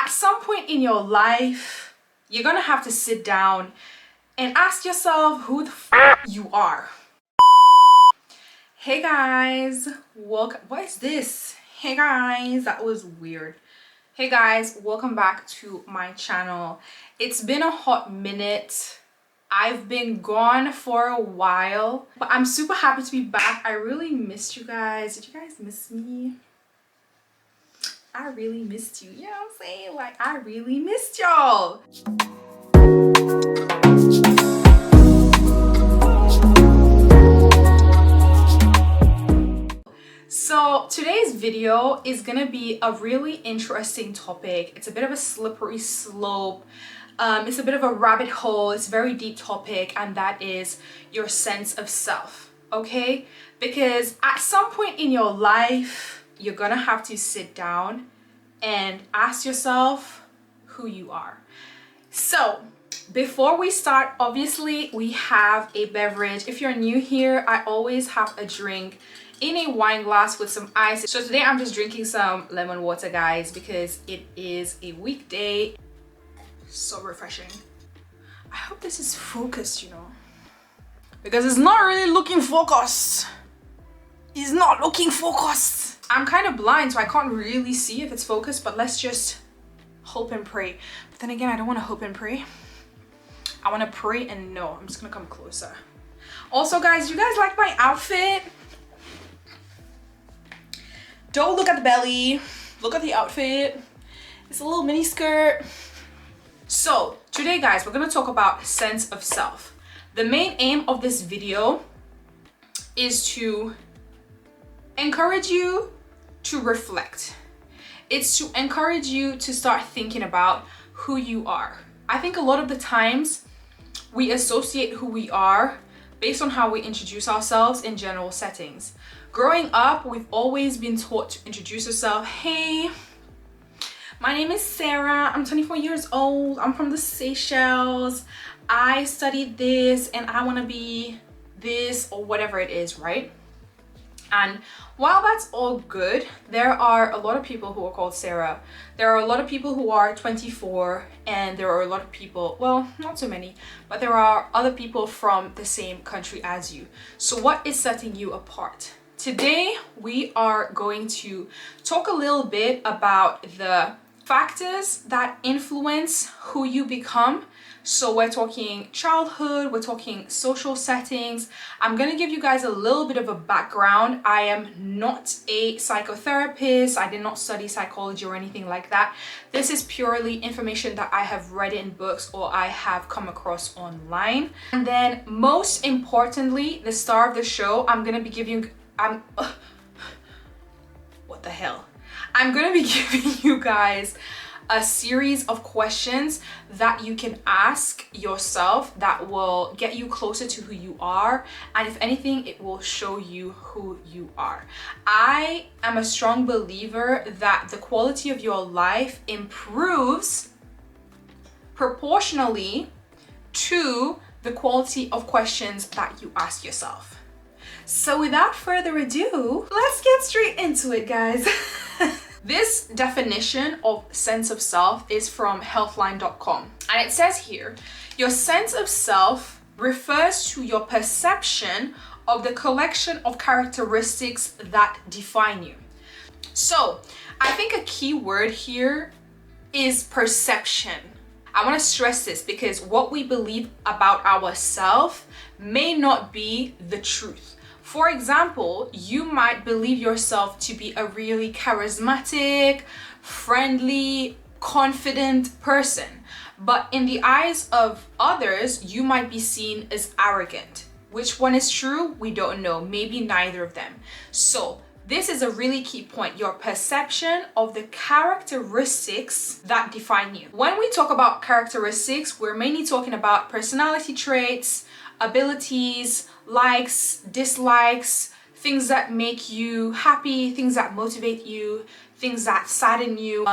At some point in your life, you're gonna have to sit down and ask yourself who the you are. Hey guys, welcome. What is this? Hey guys, that was weird. Hey guys, welcome back to my channel. It's been a hot minute. I've been gone for a while, but I'm super happy to be back. I really missed you guys. Did you guys miss me? I really missed you. You know what I'm saying? Like, I really missed y'all. So today's video is gonna be a really interesting topic. It's a bit of a slippery slope. It's a bit of a rabbit hole. It's a very deep topic, and that is your sense of self, okay? Because at some point in your life, you're gonna have to sit down and ask yourself who you are. So before we start, obviously we have a beverage. If you're new here, I always have a drink in a wine glass with some ice. So today I'm just drinking some lemon water, guys, because it is a weekday. So refreshing. I hope this is focused, you know, because it's not really looking focused. It's not looking focused. I'm kind of blind, so I can't really see if it's focused, but let's just hope and pray. But then again, I don't want to hope and pray. I want to pray and know. I'm just gonna come closer. Also, guys, you guys like my outfit? Don't look at the belly. Look at the outfit. It's a little mini skirt. So today, guys, we're gonna talk about sense of self. The main aim of this video is to encourage you to reflect. It's to encourage you to start thinking about who you are. I think a lot of the times we associate who we are based on how we introduce ourselves in general settings. Growing up, we've always been taught to introduce yourself. Hey, my name is Sarah. I'm 24 years old. I'm from the Seychelles. I studied this and I want to be this, or whatever it is, right? And while that's all good, there are a lot of people who are called Sarah. There are a lot of people who are 24, and there are a lot of people, well, not so many, but there are other people from the same country as you. So what is setting you apart? Today, we are going to talk a little bit about the factors that influence who you become. So we're talking childhood, we're talking social settings. I'm gonna give you guys a little bit of a background. I am not a psychotherapist. I did not study psychology or anything like that. This is purely information that I have read in books or I have come across online. And then most importantly, the star of the show, I'm gonna be giving, what the hell? I'm gonna be giving you guys a series of questions that you can ask yourself that will get you closer to who you are, and if anything, it will show you who you are. I am a strong believer that the quality of your life improves proportionally to the quality of questions that you ask yourself. So without further ado, let's get straight into it, guys. This definition of sense of self is from healthline.com, and it says here, your sense of self refers to your perception of the collection of characteristics that define you. So I think a key word here is perception. I want to stress this because what we believe about ourselves may not be the truth. For example, you might believe yourself to be a really charismatic, friendly, confident person, but in the eyes of others, you might be seen as arrogant. Which one is true? We don't know. Maybe neither of them. So this is a really key point, your perception of the characteristics that define you. When we talk about characteristics, we're mainly talking about personality traits, abilities, likes, dislikes, things that make you happy, things that motivate you, things that sadden you,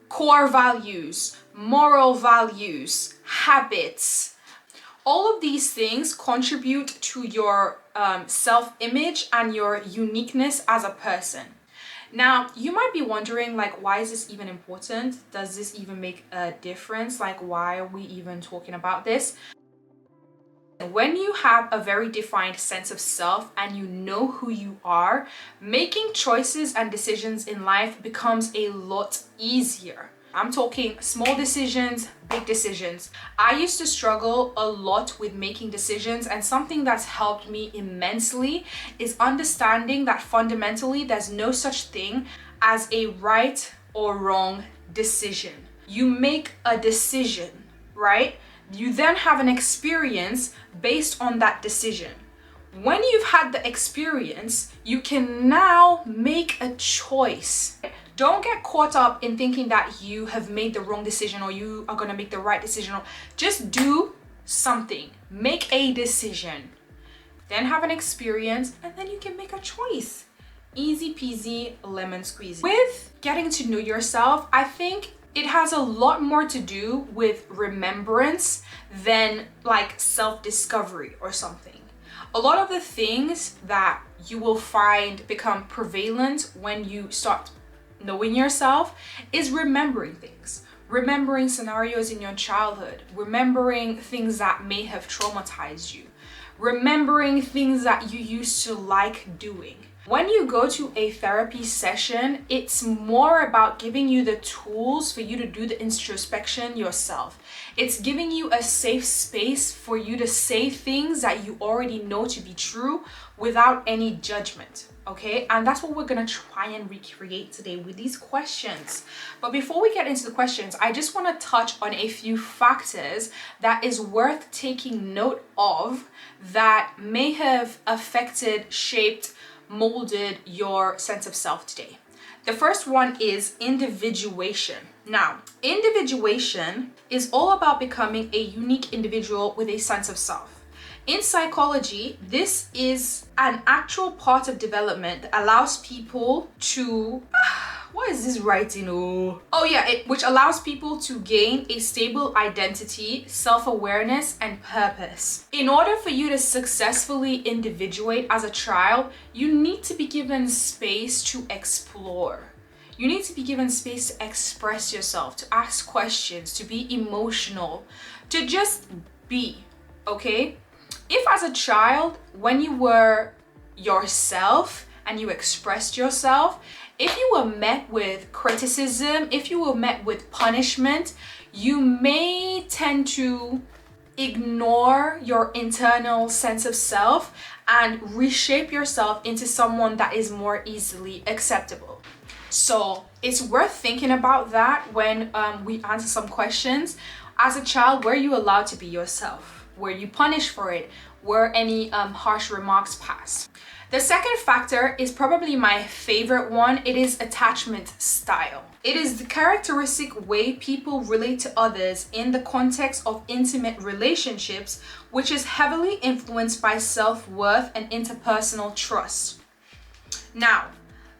core values, moral values, habits. All of these things contribute to your self-image and your uniqueness as a person. Now, you might be wondering, like, why is this even important? Does this even make a difference? Like, why are we even talking about this? When you have a very defined sense of self and you know who you are, making choices and decisions in life becomes a lot easier. I'm talking small decisions, big decisions. I used to struggle a lot with making decisions, and something that's helped me immensely is understanding that fundamentally there's no such thing as a right or wrong decision. You make a decision, right? You then have an experience based on that decision. When you've had the experience, you can now make a choice. Don't get caught up in thinking that you have made the wrong decision or you are going to make the right decision. Just do something. Make a decision. Then have an experience, and then you can make a choice. Easy peasy, lemon squeezy. With getting to know yourself, I think it has a lot more to do with remembrance than like self-discovery or something. A lot of the things that you will find become prevalent when you start knowing yourself is remembering things. Remembering scenarios in your childhood, remembering things that may have traumatized you, remembering things that you used to like doing. When you go to a therapy session, it's more about giving you the tools for you to do the introspection yourself. It's giving you a safe space for you to say things that you already know to be true without any judgment, okay? And that's what we're gonna try and recreate today with these questions. But before we get into the questions, I just wanna touch on a few factors that is worth taking note of that may have affected, shaped, molded your sense of self today. The first one is individuation. Now, individuation is all about becoming a unique individual with a sense of self. In psychology, this is an actual part of development that allows people to what is this writing? Which allows people to gain a stable identity, self-awareness, and purpose. In order for you to successfully individuate as a child, you need to be given space to explore. You need to be given space to express yourself, to ask questions, to be emotional, to just be, okay? If as a child, when you were yourself and you expressed yourself, if you were met with criticism, if you were met with punishment, you may tend to ignore your internal sense of self and reshape yourself into someone that is more easily acceptable. So it's worth thinking about that when we answer some questions. As a child, were you allowed to be yourself? Were you punished for it? Were any harsh remarks passed? The second factor is probably my favorite one. It is attachment style. It is the characteristic way people relate to others in the context of intimate relationships, which is heavily influenced by self-worth and interpersonal trust. Now,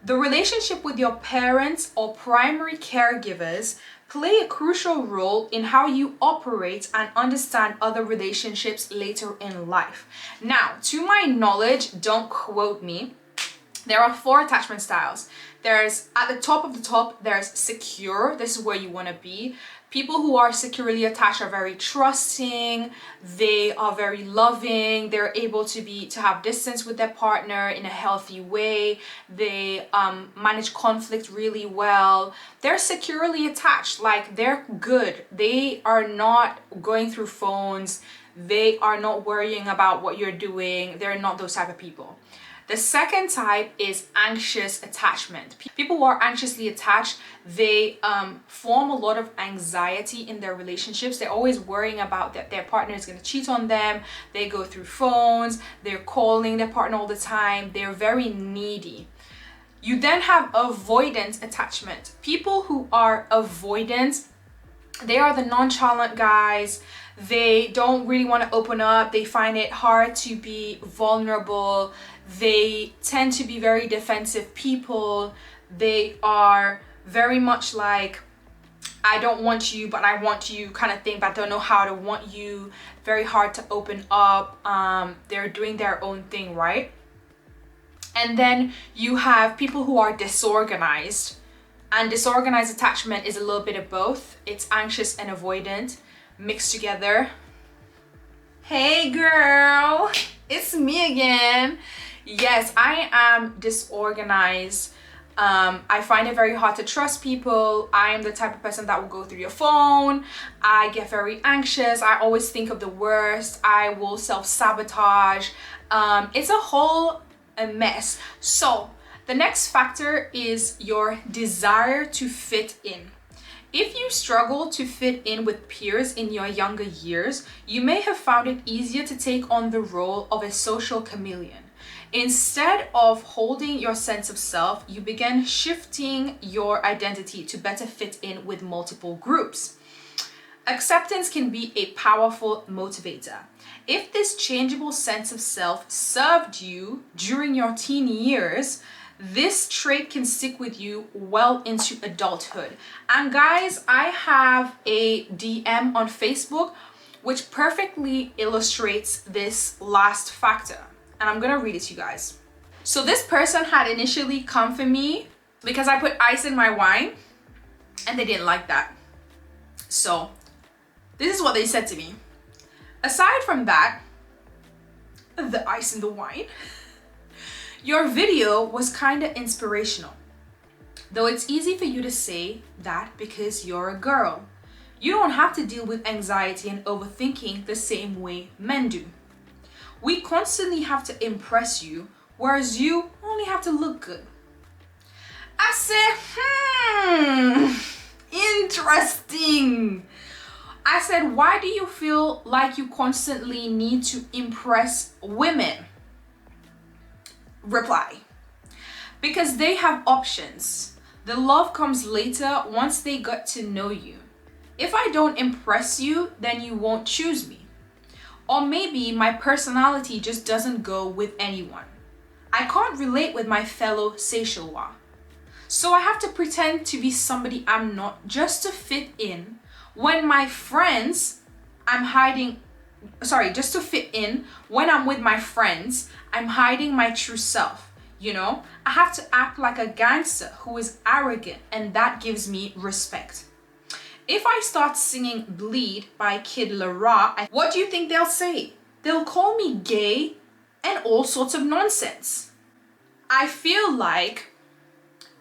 the relationship with your parents or primary caregivers play a crucial role in how you operate and understand other relationships later in life. Now, to my knowledge, don't quote me, there are 4 attachment styles. There's, at the top of the top, there's secure. This is where you want to be. People who are securely attached are very trusting, they are very loving, they're able to have distance with their partner in a healthy way, they manage conflict really well. They're securely attached, like they're good. They are not going through phones, they are not worrying about what you're doing, they're not those type of people. The second type is anxious attachment. People who are anxiously attached, they form a lot of anxiety in their relationships. They're always worrying about that their partner is going to cheat on them. They go through phones, they're calling their partner all the time. They're very needy. You then have avoidant attachment. People who are avoidant, they are the nonchalant guys. They don't really want to open up. They find it hard to be vulnerable. They tend to be very defensive people. They are very much like, I don't want you, but I want you kind of thing, but I don't know how to want you. Very hard to open up. They're doing their own thing, right? And then you have people who are disorganized, and disorganized attachment is a little bit of both. It's anxious and avoidant mixed together. Hey girl, it's me again. Yes, I am disorganized. I find it very hard to trust people. I am the type of person that will go through your phone. I get very anxious. I always think of the worst. I will self-sabotage. It's a whole mess. So the next factor is your desire to fit in. If you struggle to fit in with peers in your younger years, you may have found it easier to take on the role of a social chameleon. Instead of holding your sense of self, you begin shifting your identity to better fit in with multiple groups. Acceptance can be a powerful motivator. If this changeable sense of self served you during your teen years, this trait can stick with you well into adulthood. And guys, I have a DM on Facebook which perfectly illustrates this last factor. And I'm gonna read it to you guys. So this person had initially come for me because I put ice in my wine and they didn't like that. So this is what they said to me. Aside from that, the ice in the wine, your video was kind of inspirational. Though it's easy for you to say that because you're a girl. You don't have to deal with anxiety and overthinking the same way men do. We constantly have to impress you, whereas you only have to look good. I said, interesting. I said, why do you feel like you constantly need to impress women? Reply, because they have options. The love comes later once they get to know you. If I don't impress you, then you won't choose me. Or maybe my personality just doesn't go with anyone. I can't relate with my fellow Seychellois. So I have to pretend to be somebody I'm not just to fit in. When my friends, just to fit in. When I'm with my friends, I'm hiding my true self. You know, I have to act like a gangster who is arrogant, and that gives me respect. If I start singing Bleed by Kid Laroi, what do you think they'll say? They'll call me gay and all sorts of nonsense. I feel like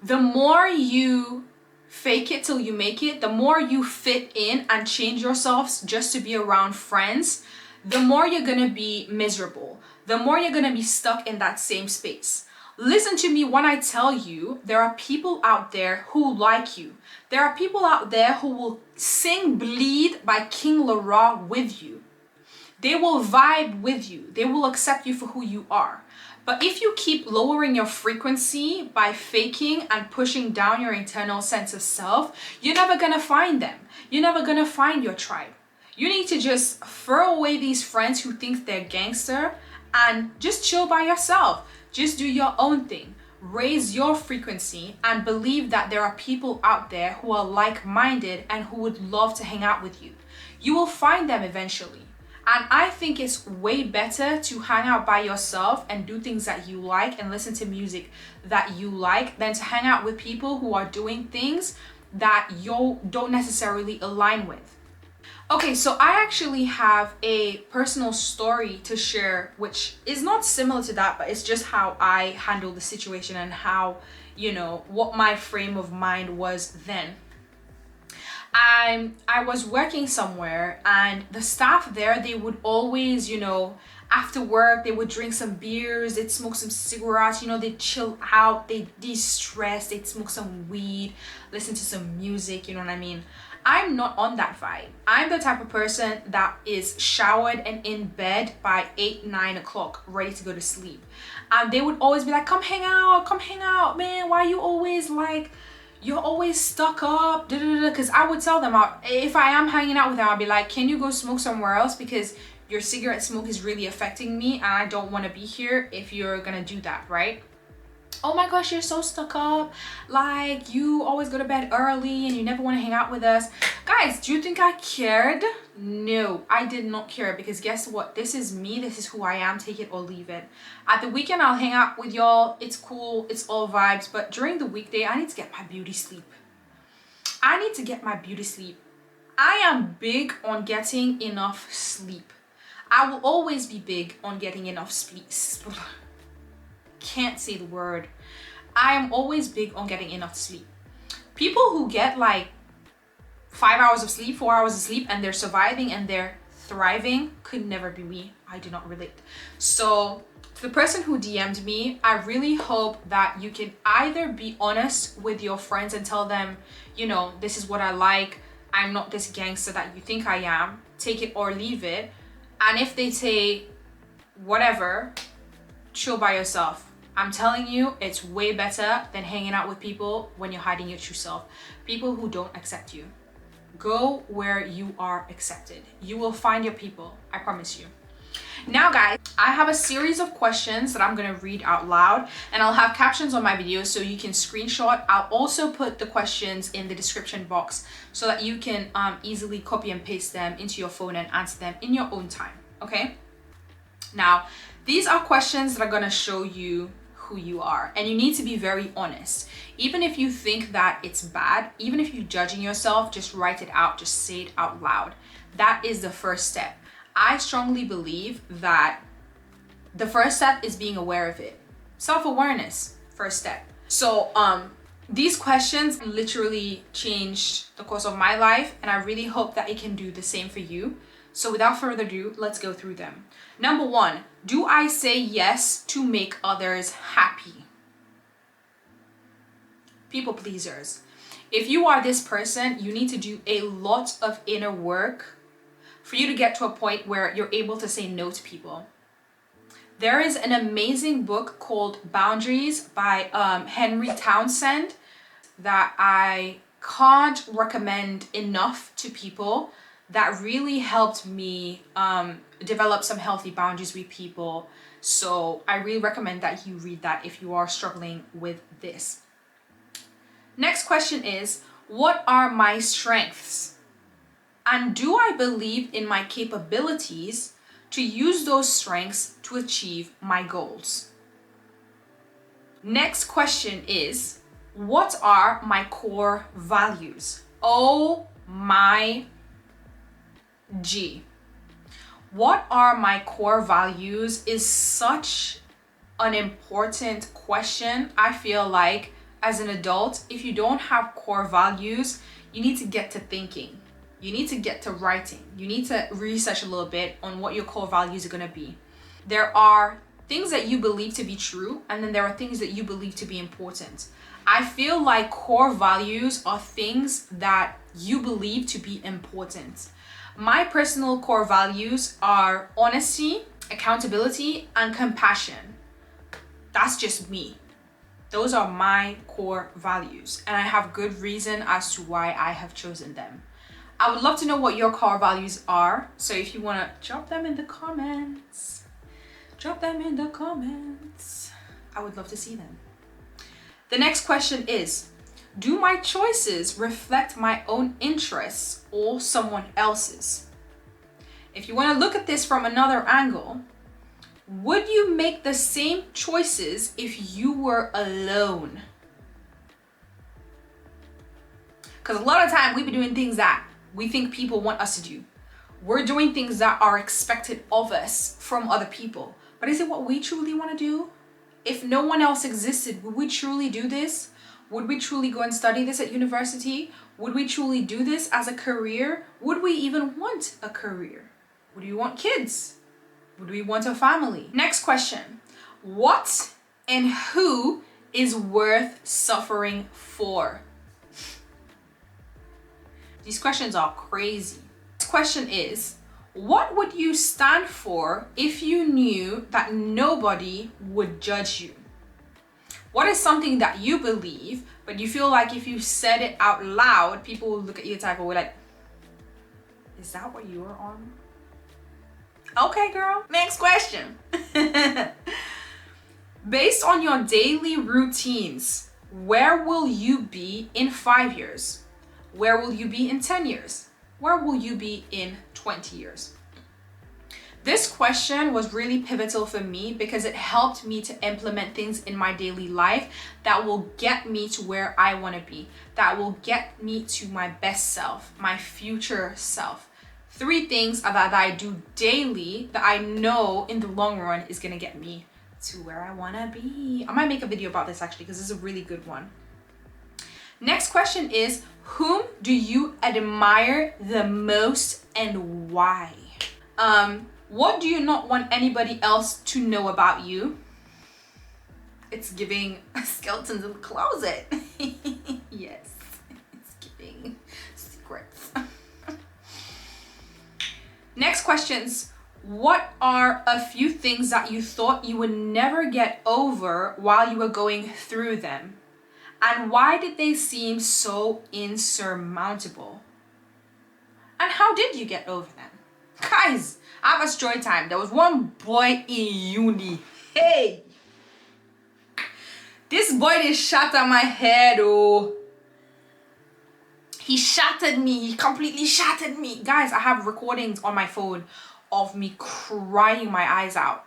the more you fake it till you make it, the more you fit in and change yourselves just to be around friends, the more you're gonna be miserable, the more you're gonna be stuck in that same space. Listen to me when I tell you there are people out there who like you. There are people out there who will sing Bleed by King Laroi with you. They will vibe with you. They will accept you for who you are. But if you keep lowering your frequency by faking and pushing down your internal sense of self, you're never gonna find them. You're never gonna find your tribe. You need to just throw away these friends who think they're gangster and just chill by yourself. Just do your own thing. Raise your frequency and believe that there are people out there who are like-minded and who would love to hang out with you. You will find them eventually. And I think it's way better to hang out by yourself and do things that you like and listen to music that you like than to hang out with people who are doing things that you don't necessarily align with. Okay, so I actually have a personal story to share, which is not similar to that, but it's just how I handled the situation and how, what my frame of mind was then. I was working somewhere and the staff there, they would always, after work, they would drink some beers, they'd smoke some cigarettes, they'd chill out, they'd de-stress, they'd smoke some weed, listen to some music, you know what I mean? I'm not on that vibe. I'm the type of person that is showered and in bed by 8, 9 o'clock, ready to go to sleep. And they would always be like, come hang out, man. Why you always you're always stuck up, because I would tell them, if I am hanging out with them, I'll be like, can you go smoke somewhere else? Because your cigarette smoke is really affecting me and I don't want to be here if you're gonna do that, right? oh my gosh, you're so stuck up, like you always go to bed early and you never want to hang out with us. Guys, do you think I cared? No, I did not care, because guess what, this is me, this is who I am, take it or leave it. At the weekend I'll hang out with y'all, it's cool, it's all vibes, but during the weekday I need to get my beauty sleep. I need to get my beauty sleep. I am big on getting enough sleep. I will always be big on getting enough sleep. Can't say the word. I am always big on getting enough sleep. People who get like 5 hours of sleep, 4 hours of sleep, and they're surviving and they're thriving could never be me. I do not relate. So to the person who DM'd me, I really hope that you can either be honest with your friends and tell them, you know, this is what I like. I'm not this gangster that you think I am. Take it or leave it. And if they say whatever, chill by yourself. I'm telling you, it's way better than hanging out with people when you're hiding your true self. People who don't accept you. Go where you are accepted. You will find your people, I promise you. Now guys, I have a series of questions that I'm gonna read out loud, and I'll have captions on my videos so you can screenshot. I'll also put the questions in the description box so that you can easily copy and paste them into your phone and answer them in your own time, okay? Now, these are questions that are gonna show you who you are, and you need to be very honest. Even if you think that it's bad, even if you're judging yourself, just write it out, just say it out loud. That is the first step. I strongly believe that the first step is being aware of it. Self-awareness, first step. So these questions literally changed the course of my life, and I really hope that it can do the same for you. So without further ado, let's go through them. Number one, do I say yes to make others happy? People pleasers. If you are this person, you need to do a lot of inner work for you to get to a point where you're able to say no to people. There is an amazing book called Boundaries by Henry Townsend that I can't recommend enough to people. That really helped me develop some healthy boundaries with people. So I really recommend that you read that if you are struggling with this. Next question is, what are my strengths? And do I believe in my capabilities to use those strengths to achieve my goals? Next question is, what are my core values? Oh my G. What are my core values is such an important question. I feel like as an adult, if you don't have core values, you need to get to thinking. You need to get to writing. You need to research a little bit on what your core values are going to be. There are things that you believe to be true, and then there are things that you believe to be important. I feel like core values are things that you believe to be important. My personal core values are honesty, accountability, and compassion. That's just me. Those are my core values, and I have good reason as to why I have chosen them. I would love to know what your core values are, so if you want to drop them in the comments, I would love to see them. The next question is, do my choices reflect my own interests or someone else's? If you want to look at this from another angle, would you make the same choices if you were alone? Because a lot of time we be doing things that we think people want us to do. We're doing things that are expected of us from other people. But is it what we truly want to do? If no one else existed, would we truly do this? Would we truly go and study this at university? Would we truly do this as a career? Would we even want a career? Would we want kids? Would we want a family? Next question. What and who is worth suffering for? These questions are crazy. This question is, what would you stand for if you knew that nobody would judge you? What is something that you believe, but you feel like if you said it out loud, people will look at you type of way like, is that what you are on? Okay, girl. Next question. Based on your daily routines, where will you be in 5 years? Where will you be in 10 years? Where will you be in 20 years? This question was really pivotal for me because it helped me to implement things in my daily life that will get me to where I want to be, that will get me to my best self, my future self. 3 things that I do daily that I know in the long run is going to get me to where I want to be. I might make a video about this actually because this is a really good one. Next question is, whom do you admire the most and why? What do you not want anybody else to know about you? It's giving skeletons in the closet. Yes, it's giving secrets. Next questions. What are a few things that you thought you would never get over while you were going through them? And why did they seem so insurmountable? And how did you get over them? Guys, I have a story time. There was one boy in uni. Hey! This boy did shatter my head, oh. He shattered me. He completely shattered me. Guys, I have recordings on my phone of me crying my eyes out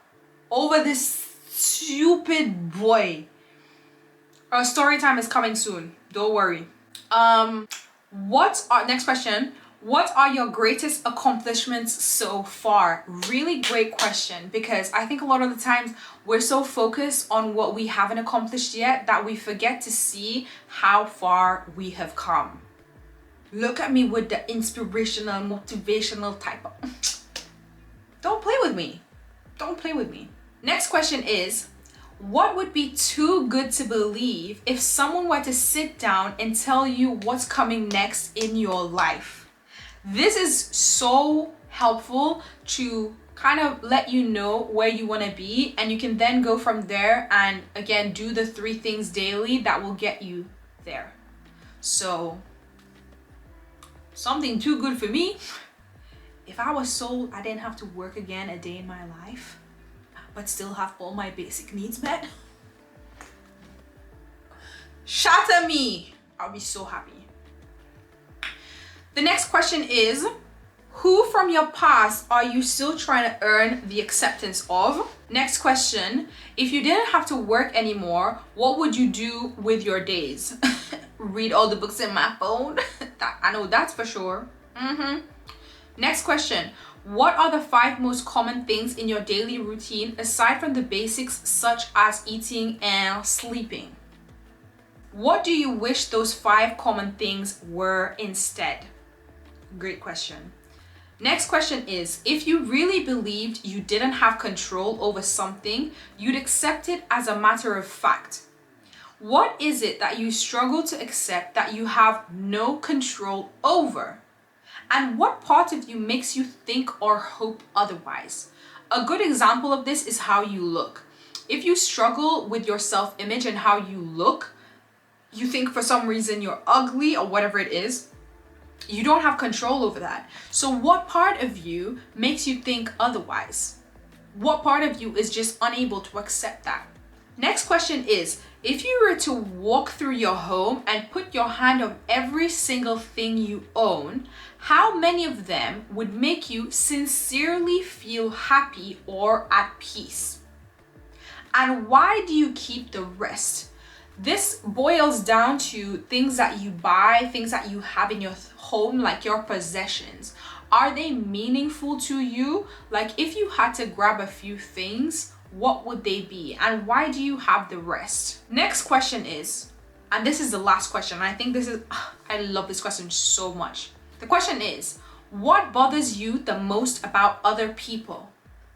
over this stupid boy. Our story time is coming soon. Don't worry. Next question. What are your greatest accomplishments so far? Really great question, because I think a lot of the times we're so focused on what we haven't accomplished yet that we forget to see how far we have come. Look at me with the inspirational, motivational type of... Don't play with me. Don't play with me. Next question is, what would be too good to believe if someone were to sit down and tell you what's coming next in your life? This is so helpful to kind of let you know where you want to be, and you can then go from there and again do the 3 things daily that will get you there. So something too good for me. If I was sold, I didn't have to work again a day in my life, but still have all my basic needs met. Shatter me. I'll be so happy. The next question is, who from your past are you still trying to earn the acceptance of? Next question, if you didn't have to work anymore, what would you do with your days? Read all the books in my phone. I know that's for sure. Next question, what are the 5 most common things in your daily routine aside from the basics such as eating and sleeping? What do you wish those 5 common things were instead? Great question. Next question is, if you really believed you didn't have control over something, you'd accept it as a matter of fact. What is it that you struggle to accept that you have no control over? And what part of you makes you think or hope otherwise? A good example of this is how you look. If you struggle with your self-image and how you look, you think for some reason you're ugly or whatever it is, you don't have control over that. So what part of you makes you think otherwise? What part of you is just unable to accept that? Next question is, if you were to walk through your home and put your hand on every single thing you own, how many of them would make you sincerely feel happy or at peace? And why do you keep the rest? This boils down to things that you buy, things that you have in your home, like your possessions. Are they meaningful to you? Like if you had to grab a few things, what would they be? And why do you have the rest? Next question is, and this is the last question, I think this is, I love this question so much. The question is, what bothers you the most about other people?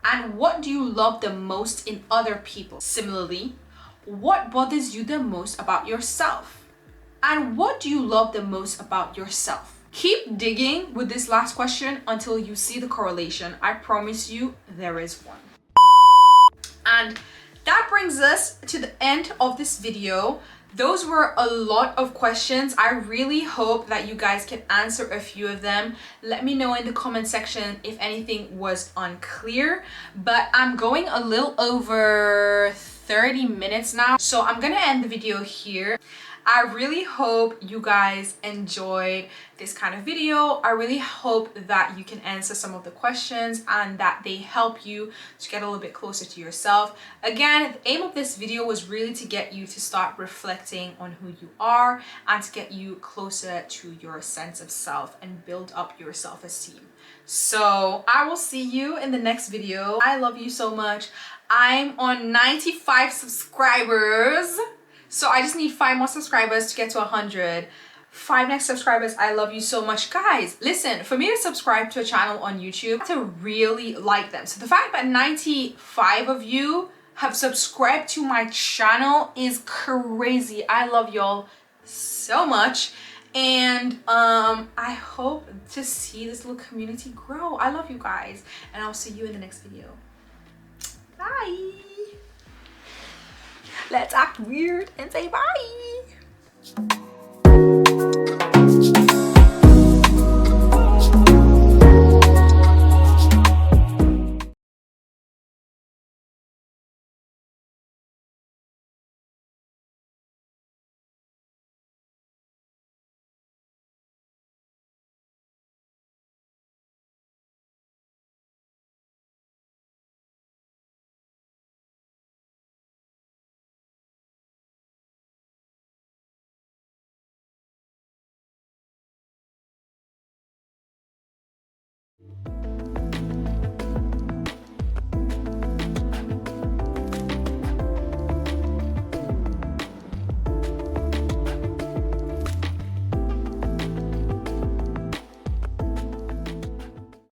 And what do you love the most in other people? Similarly, what bothers you the most about yourself? And what do you love the most about yourself? Keep digging with this last question until you see the correlation. I promise you there is one. And that brings us to the end of this video. Those were a lot of questions. I really hope that you guys can answer a few of them. Let me know in the comment section if anything was unclear. But I'm going a little over 30 minutes now, so I'm gonna end the video here. I really hope you guys enjoyed this kind of video. I really hope that you can answer some of the questions and that they help you to get a little bit closer to yourself. Again, the aim of this video was really to get you to start reflecting on who you are and to get you closer to your sense of self and build up your self-esteem. So I will see you in the next video. I love you so much. I'm on 95 subscribers. So I just need 5 more subscribers to get to 100. 5 next subscribers. I love you so much. Guys, listen, for me to subscribe to a channel on YouTube, I have to really like them. So the fact that 95 of you have subscribed to my channel is crazy. I love y'all so much. And I hope to see this little community grow. I love you guys. And I'll see you in the next video. Bye. Let's act weird and say bye.